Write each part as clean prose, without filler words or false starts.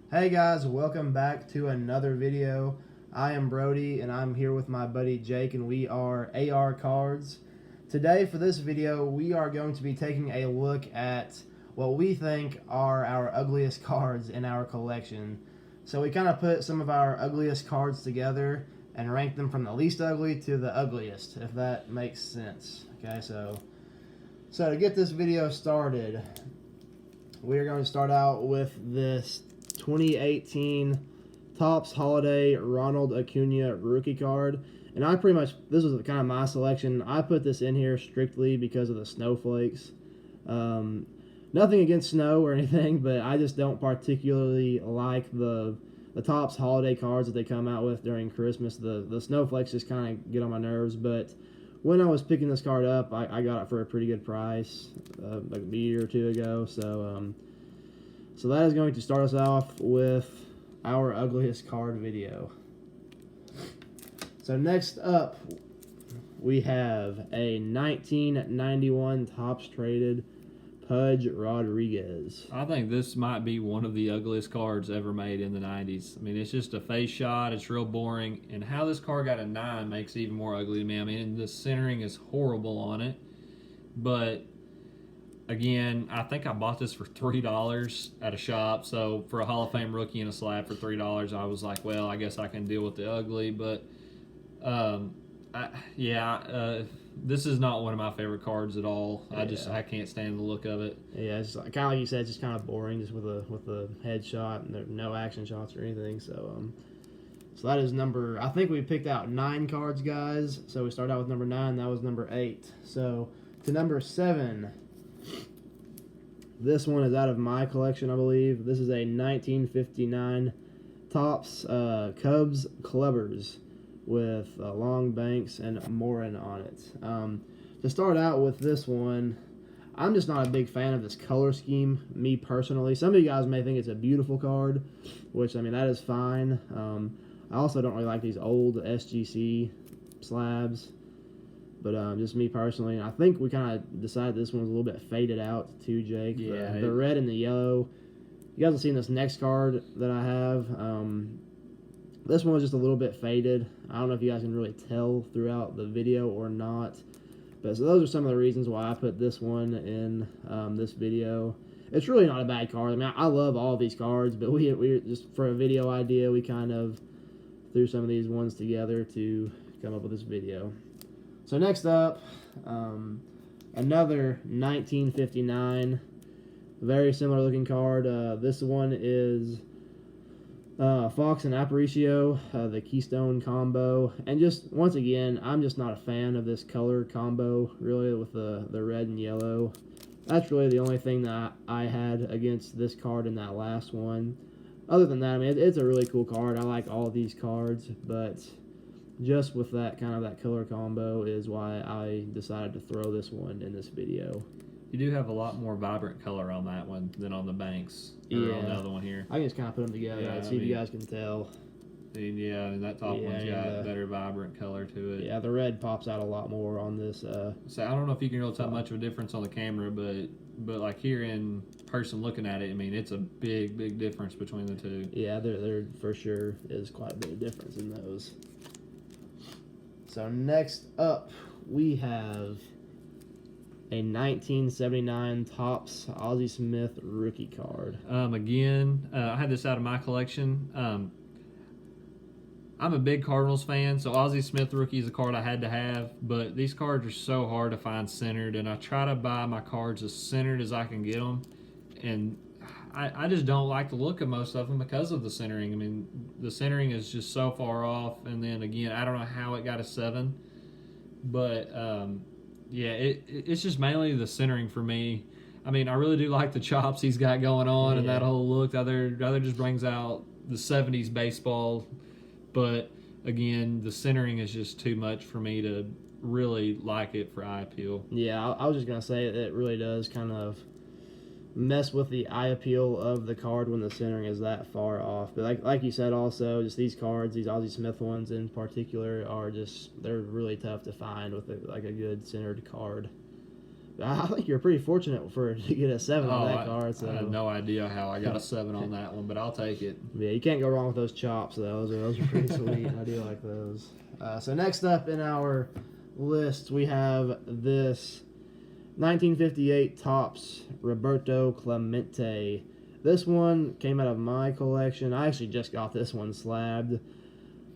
Hey guys, welcome back to another video. I am Brody and I'm here with my buddy Jake and we are AR Cards. Today for this video we are going to be taking a look at what we think are our ugliest cards in our collection. So we kind of put some of our ugliest cards together and ranked them from the least ugly to the ugliest, if that makes sense. Okay, so to get this video started, we are going to start out with this 2018 Topps Holiday Ronald Acuna rookie card. And I pretty much, this was kind of my selection. I put this in here strictly because of the snowflakes. Nothing against snow or anything, but I just don't particularly like the Topps Holiday cards that they come out with during Christmas. The snowflakes just kind of get on my nerves, but when I was picking this card up, I got it for a pretty good price like a year or two ago. So that is going to start us off with our ugliest card video. So next up, we have a 1991 Topps traded Pudge Rodriguez. I think this might be one of the ugliest cards ever made in the 90s. I mean, it's just a face shot. It's real boring. And how this card got a 9 makes it even more ugly to me. I mean, the centering is horrible on it. But again, I think I bought this for $3 at a shop. So for a Hall of Fame rookie and a slab for $3, I was like, well, I guess I can deal with the ugly. But this is not one of my favorite cards at all. I can't stand the look of it. Yeah, it's kind of like you said, it's just kind of boring, just with a headshot and there are no action shots or anything. So that is number. I think we picked out 9 cards, guys. So we started out with number 9. That was number 8. So to number 7. This one is out of my collection, I believe. This is a 1959 Topps Cubs Clubbers with Long Banks and Morin on it. To start out with this one, I'm just not a big fan of this color scheme, me personally. Some of you guys may think it's a beautiful card, which, I mean, that is fine. I also don't really like these old SGC slabs. But just me personally, I think we kind of decided this one was a little bit faded out too, Jake. Yeah. The red and the yellow. You guys have seen this next card that I have. This one was just a little bit faded. I don't know if you guys can really tell throughout the video or not. But so those are some of the reasons why I put this one in this video. It's really not a bad card. I mean, I love all of these cards, but we just, for a video idea, we kind of threw some of these ones together to come up with this video. So next up, another 1959, very similar looking card. This one is Fox and Aparicio, the Keystone combo. And just, once again, I'm just not a fan of this color combo, really, with the red and yellow. That's really the only thing that I had against this card in that last one. Other than that, I mean, it's a really cool card. I like all of these cards, but just with that kind of that color combo is why I decided to throw this one in this video. You do have a lot more vibrant color on that one than on the Banks. Or on the other one here. I can just kind of put them together and see if you guys can tell. Yeah, and that top one's got better vibrant color to it. Yeah, the red pops out a lot more on this. So I don't know if you can really tell much of a difference on the camera, but like here in person looking at it, I mean, it's a big difference between the two. Yeah, there for sure is quite a bit of difference in those. So next up, we have a 1979 Topps Ozzie Smith rookie card. Again, I had this out of my collection. I'm a big Cardinals fan, so Ozzie Smith rookie is a card I had to have, but these cards are so hard to find centered, and I try to buy my cards as centered as I can get them, and I just don't like the look of most of them because of the centering. I mean, the centering is just so far off, and then again, I don't know how it got a 7, but yeah, it's just mainly the centering for me. I mean, I really do like the chops he's got going on, and that whole look. The other just brings out the 70s baseball, but again, the centering is just too much for me to really like it for eye appeal. Yeah, I was just going to say it really does kind of mess with the eye appeal of the card when the centering is that far off. But like you said, also, just these cards, these Ozzie Smith ones in particular, are just, they're really tough to find with like a good centered card. I think you're pretty fortunate to get a 7 on that card. So I had no idea how I got a 7 on that one, but I'll take it. Yeah, you can't go wrong with those chops, though. Those are pretty sweet. I do like those. So next up in our list, we have this 1958 Topps Roberto Clemente. This one came out of my collection. I actually just got this one slabbed.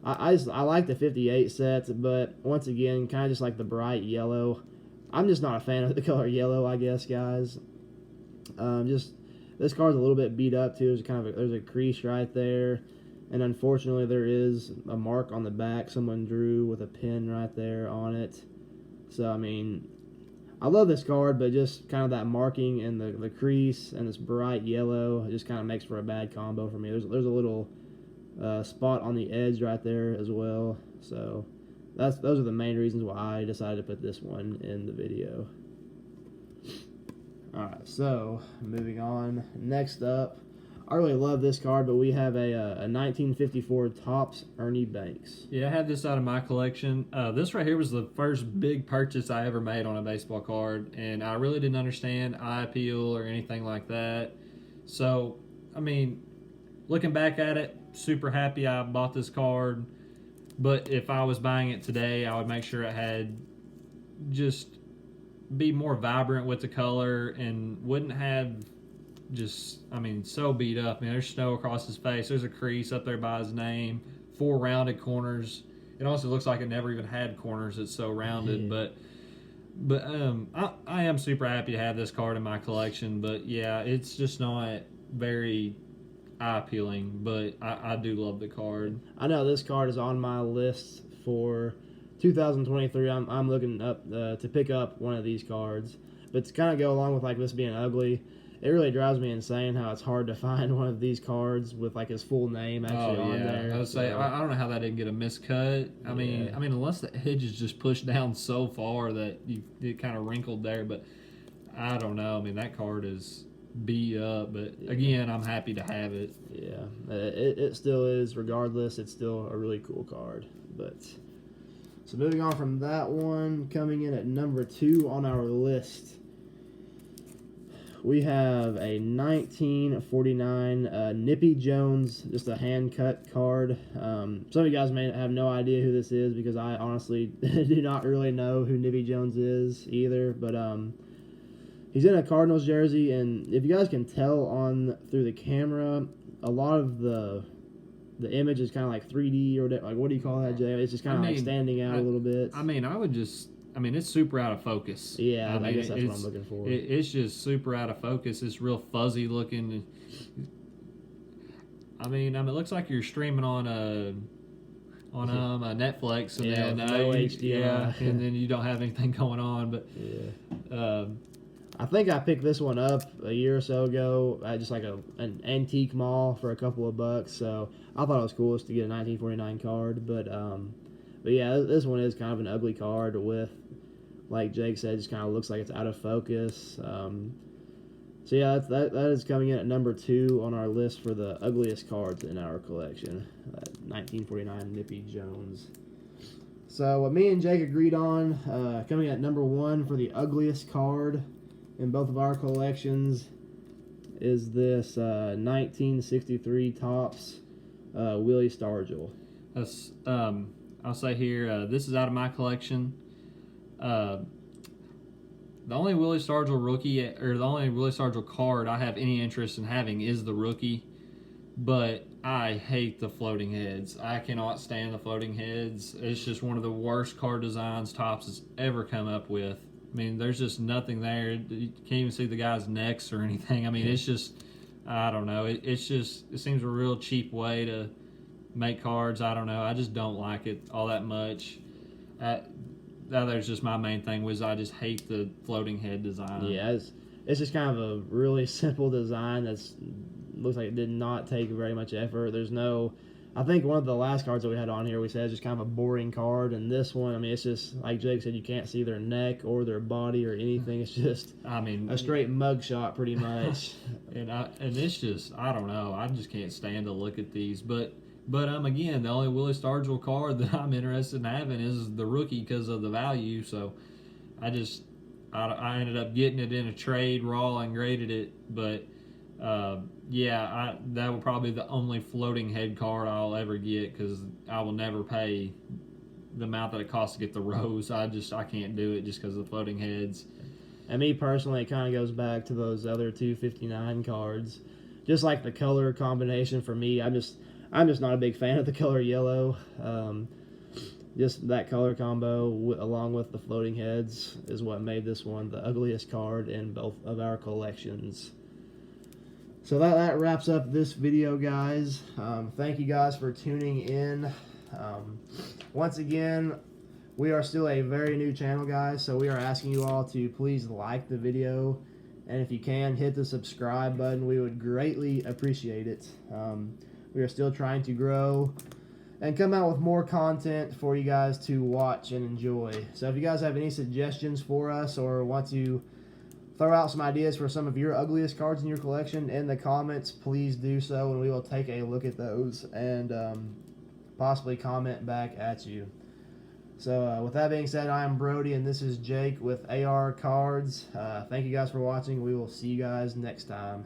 I like the 58 sets, but once again, kind of just like the bright yellow. I'm just not a fan of the color yellow, I guess, guys. Just this card's a little bit beat up too. There's a crease right there, and unfortunately, there is a mark on the back. Someone drew with a pen right there on it. So I mean, I love this card, but just kind of that marking and the crease and this bright yellow, it just kind of makes for a bad combo for me. There's a little spot on the edge right there as well. So those are the main reasons why I decided to put this one in the video. Alright, so moving on. Next up, I really love this card, but we have a 1954 Topps Ernie Banks. Yeah, I had this out of my collection. This right here was the first big purchase I ever made on a baseball card, and I really didn't understand eye appeal or anything like that. So, I mean, looking back at it, super happy I bought this card. But if I was buying it today, I would make sure it had just be more vibrant with the color and wouldn't have just, I mean, so beat up. I mean, there's snow across his face. There's a crease up there by his name. 4 rounded corners. It also looks like it never even had corners. It's so rounded. Yeah. But I am super happy to have this card in my collection. But yeah, it's just not very eye appealing, but I do love the card. I know this card is on my list for 2023. I'm looking up to pick up one of these cards, but to kind of go along with like this being ugly, it really drives me insane how it's hard to find one of these cards with like his full name actually on there. I would say I don't know how that didn't get a miscut. I mean unless the edge is just pushed down so far that it kind of wrinkled there, but I don't know. I mean, that card is beat up, but again, I'm happy to have it. Yeah, it still is. Regardless, it's still a really cool card. But so moving on from that one, coming in at number 2 on our list, we have a 1949 Nippy Jones, just a hand cut card. Some of you guys may have no idea who this is because I honestly do not really know who Nippy Jones is either. But he's in a Cardinals jersey, and if you guys can tell through the camera, a lot of the image is kind of like 3D or like, what do you call that, Jay? It's just kind of like standing out a little bit. I mean, it's super out of focus. Yeah, I guess that's what I'm looking for. It's just super out of focus. It's real fuzzy looking. I mean, it looks like you're streaming on Netflix, and then no HDMI. and then you don't have anything going on. But yeah. I think I picked this one up a year or so ago at just like an antique mall for a couple of bucks. So I thought it was coolest to get a 1949 card. But yeah, this one is kind of an ugly card with, like Jake said, just kind of looks like it's out of focus. So yeah, that is coming in at number 2 on our list for the ugliest cards in our collection. 1949 Nippy Jones. So what me and Jake agreed on, coming at number 1 for the ugliest card in both of our collections, is this 1963 Topps Willie Stargell. That's I'll say here, this is out of my collection. The only Willie Stargell rookie, or the only Willie Stargell card I have any interest in having is the rookie, but I hate the floating heads. I cannot stand the floating heads. It's just one of the worst card designs Topps has ever come up with. I mean, there's just nothing there. You can't even see the guy's necks or anything. I mean, it's just, I don't know. It seems a real cheap way to make cards. I don't know. I just don't like it all that much. There's just my main thing was I just hate the floating head design. Yeah, it's just kind of a really simple design that's looks like it did not take very much effort. There's no, I think one of the last cards that we had on here we said it's just kind of a boring card, and this one, I mean, it's just like Jake said, you can't see their neck or their body or anything. It's just, I mean, a straight mug shot pretty much. and it's just, I don't know. I just can't stand to look at these, but again, the only Willie Stargell card that I'm interested in having is the rookie because of the value. So I just I ended up getting it in a trade raw and graded it, but yeah, that would probably be the only floating head card I'll ever get, because I will never pay the amount that it costs to get the rose. I can't do it just because of the floating heads. And me personally, it kind of goes back to those other 259 cards. Just like the color combination for me, I'm just not a big fan of the color yellow. Just that color combo along with the floating heads is what made this one the ugliest card in both of our collections. So that wraps up this video, guys. Thank you guys for tuning in. Once again, we are still a very new channel, guys, so we are asking you all to please like the video, and if you can, hit the subscribe button. We would greatly appreciate it. We are still trying to grow and come out with more content for you guys to watch and enjoy. So if you guys have any suggestions for us or want to throw out some ideas for some of your ugliest cards in your collection in the comments, please do so, and we will take a look at those and possibly comment back at you. So with that being said, I am Brody, and this is Jake with AR Cards. Thank you guys for watching. We will see you guys next time.